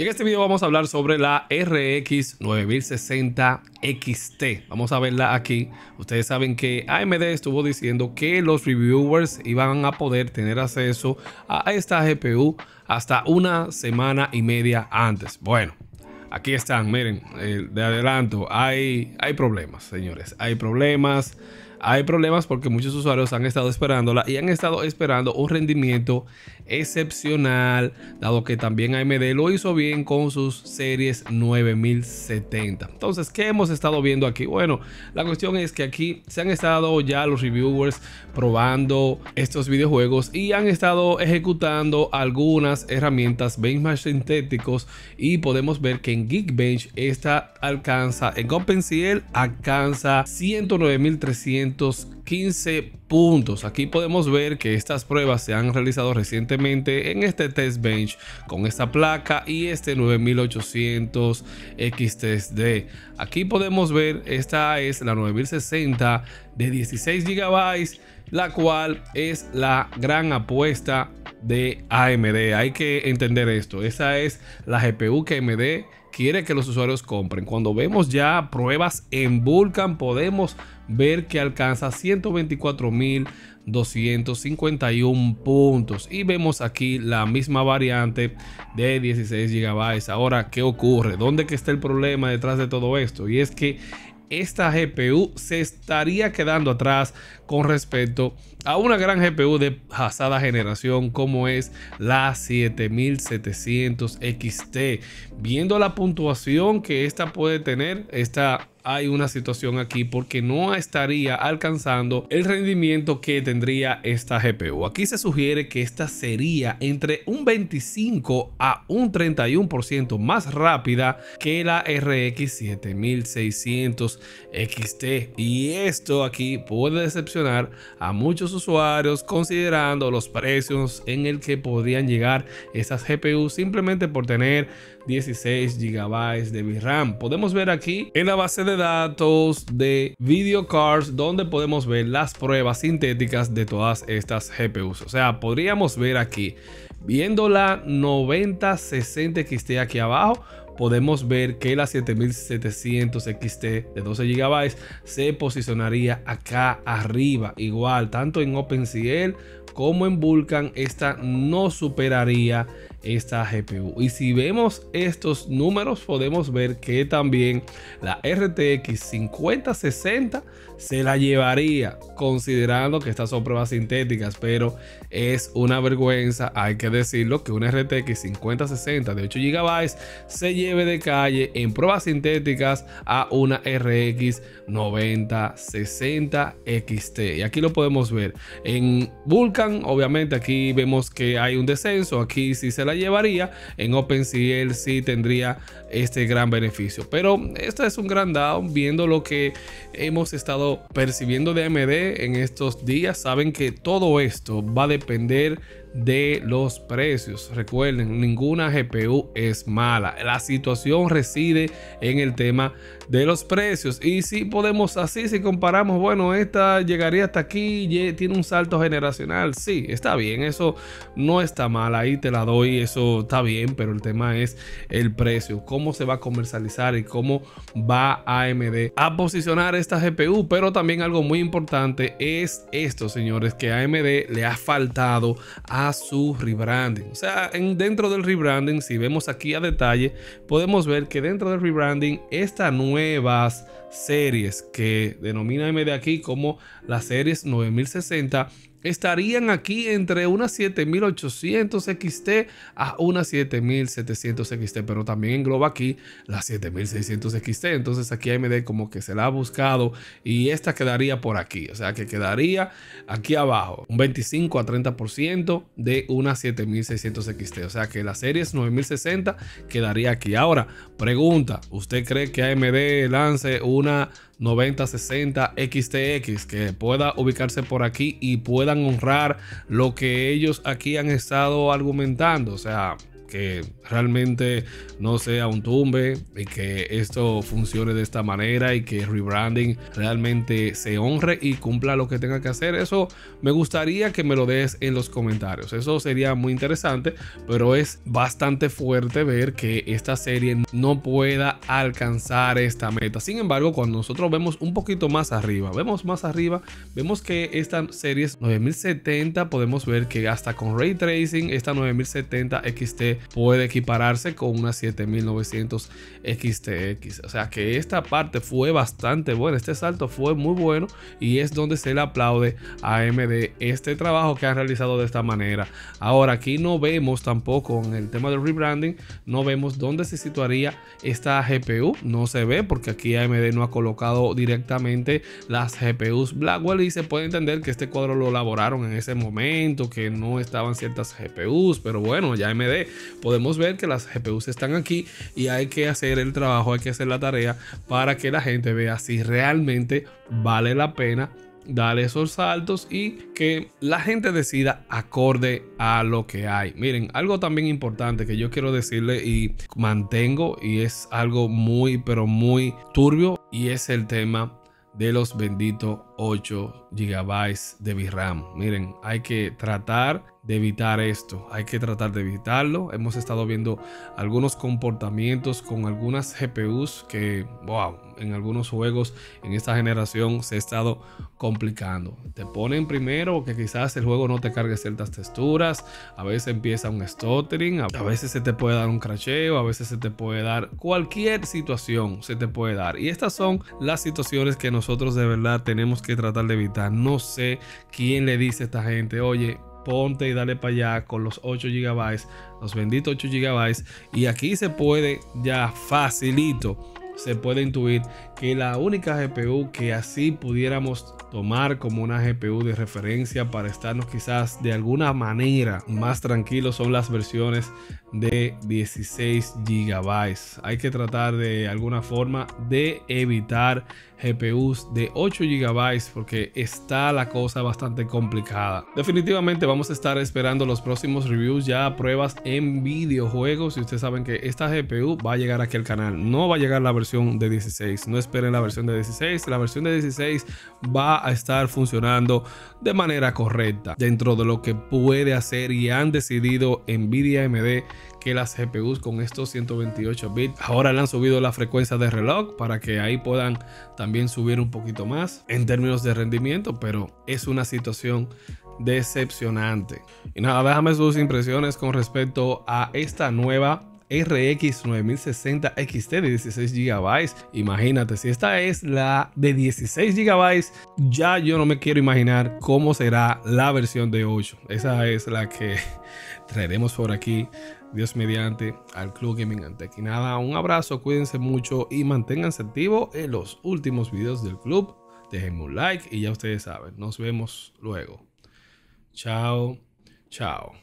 Y en este video vamos a hablar sobre la RX 9060 XT. Vamos a verla aquí. Ustedes saben que AMD estuvo diciendo que los reviewers iban a poder tener acceso a esta GPU hasta una semana y media antes. Bueno, aquí están, miren, de adelanto, hay problemas, señores. Hay problemas porque muchos usuarios han estado esperándola y han estado esperando un rendimiento excepcional, dado que también AMD lo hizo bien con sus series 9070. Entonces, ¿qué hemos estado viendo aquí? Bueno, la cuestión es que aquí se han estado ya los reviewers probando estos videojuegos y han estado ejecutando algunas herramientas benchmark sintéticos, y podemos ver que en Geekbench esta alcanza, en OpenCL alcanza 109.315 puntos. Aquí podemos ver que estas pruebas se han realizado recientemente en este test bench con esta placa y este 9800 XTSD. Aquí podemos ver, esta es la 9060 de 16 GB, la cual es la gran apuesta de AMD. Hay que entender esto. Esa es la GPU que AMD quiere que los usuarios compren. Cuando vemos ya pruebas en Vulkan, podemos ver que alcanza 124.251 puntos, y vemos aquí la misma variante de 16 GB. Ahora, ¿qué ocurre? ¿Dónde que está el problema detrás de todo esto? Y es que esta GPU se estaría quedando atrás con respecto a una gran GPU de pasada generación como es la 7700 XT. Viendo la puntuación que esta puede tener, hay una situación aquí porque no estaría alcanzando el rendimiento que tendría esta GPU. Aquí se sugiere que esta sería entre un 25 a un 31% más rápida que la RX 7600 XT, y esto aquí puede decepcionar a muchos usuarios considerando los precios en el que podrían llegar estas GPU simplemente por tener 16 GB de VRAM. Podemos ver aquí en la base de datos de Video Cards, donde podemos ver las pruebas sintéticas de todas estas GPUs. O sea, podríamos ver aquí, viendo la 9060 XT aquí abajo, podemos ver que la 7700 XT de 12 GB se posicionaría acá arriba. Igual, tanto en OpenCL como en Vulkan, esta no superaría esta GPU. Y si vemos estos números, podemos ver que también la RTX 5060 se la llevaría, considerando que estas son pruebas sintéticas, pero es una vergüenza, hay que decirlo, que una RTX 5060 de 8 GB se lleve de calle en pruebas sintéticas a una RX 9060 XT. Y aquí lo podemos ver en Vulkan. Obviamente aquí vemos que hay un descenso, aquí sí se la llevaría, en OpenCL sí tendría este gran beneficio, pero esto es un gran down viendo lo que hemos estado percibiendo de AMD en estos días. Saben que todo esto va a depender de los precios. Recuerden, ninguna GPU es mala, la situación reside en el tema de los precios. Y si podemos así, si comparamos, bueno, esta llegaría hasta aquí, tiene un salto generacional, sí, está bien, eso no está mal, ahí te la doy, eso está bien, pero el tema es el precio, cómo se va a comercializar y cómo va AMD a posicionar esta GPU. Pero también algo muy importante es esto, señores, que a AMD le ha faltado a su rebranding. O sea, dentro del rebranding, si vemos aquí a detalle, podemos ver que dentro del rebranding, estas nuevas series que denomina AMD aquí como las series 9060 estarían aquí entre una 7800 XT a una 7700 XT, pero también engloba aquí la 7600 XT. Entonces aquí AMD como que se la ha buscado y esta quedaría por aquí, o sea que quedaría aquí abajo un 25 a 30% de una 7600 XT, o sea que la serie 9060 quedaría aquí. Ahora, pregunta, ¿usted cree que AMD lance una 9060 XTX que pueda ubicarse por aquí y puedan honrar lo que ellos aquí han estado argumentando? O sea, que realmente no sea un tumbe y que esto funcione de esta manera y que rebranding realmente se honre y cumpla lo que tenga que hacer. Eso me gustaría que me lo des en los comentarios. Eso sería muy interesante, pero es bastante fuerte ver que esta serie no pueda alcanzar esta meta. Sin embargo, cuando nosotros vemos un poquito más arriba, vemos que esta serie es 9070, podemos ver que hasta con Ray Tracing esta 9070 XT puede equipararse con una 7900 XTX. O sea que esta parte fue bastante buena, este salto fue muy bueno y es donde se le aplaude a AMD este trabajo que han realizado de esta manera. Ahora aquí no vemos tampoco en el tema del rebranding, no vemos dónde se situaría esta GPU, no se ve porque aquí AMD no ha colocado directamente las GPUs Blackwell y se puede entender que este cuadro lo elaboraron en ese momento, que no estaban ciertas GPUs, pero bueno, ya AMD podemos ver que las GPUs están aquí y hay que hacer el trabajo, hay que hacer la tarea para que la gente vea si realmente vale la pena darle esos saltos y que la gente decida acorde a lo que hay. Miren, algo también importante que yo quiero decirle y mantengo, y es algo muy pero muy turbio, y es el tema de los benditos 8 GB de VRAM. Miren, hay que tratar de evitar esto, hay que tratar de evitarlo. Hemos estado viendo algunos comportamientos con algunas GPUs que, wow, en algunos juegos en esta generación se ha estado complicando. Te ponen primero que quizás el juego no te cargue ciertas texturas, a veces empieza un stuttering, a veces se te puede dar un crasheo, a veces se te puede dar cualquier situación, se te puede dar. Y estas son las situaciones que nosotros de verdad tenemos que tratar de evitar. No sé quién le dice a esta gente, oye, ponte y dale para allá con los 8 GB, los benditos 8 GB, y aquí se puede ya facilito, se puede intuir que la única GPU que así pudiéramos tomar como una GPU de referencia para estarnos quizás de alguna manera más tranquilos son las versiones de 16 GB. Hay que tratar de alguna forma de evitar GPUs de 8 GB porque está la cosa bastante complicada. Definitivamente vamos a estar esperando los próximos reviews, ya pruebas en videojuegos, y ustedes saben que esta GPU va a llegar aquí al canal, no va a llegar la versión de 16, no esperen la versión de 16, la versión de 16 va a estar funcionando de manera correcta dentro de lo que puede hacer, y han decidido Nvidia y AMD que las GPUs con estos 128 bits ahora le han subido la frecuencia de reloj para que ahí puedan también subir un poquito más en términos de rendimiento, pero es una situación decepcionante. Y nada, déjame sus impresiones con respecto a esta nueva RX 9060 XT de 16 GB. Imagínate, si esta es la de 16 GB, ya yo no me quiero imaginar cómo será la versión de 8. Esa es la que traeremos por aquí, Dios mediante, al Club Gaming Antec. Y nada, un abrazo, cuídense mucho y manténganse activos en los últimos videos del club. Déjenme un like y ya ustedes saben, nos vemos luego. Chao, chao.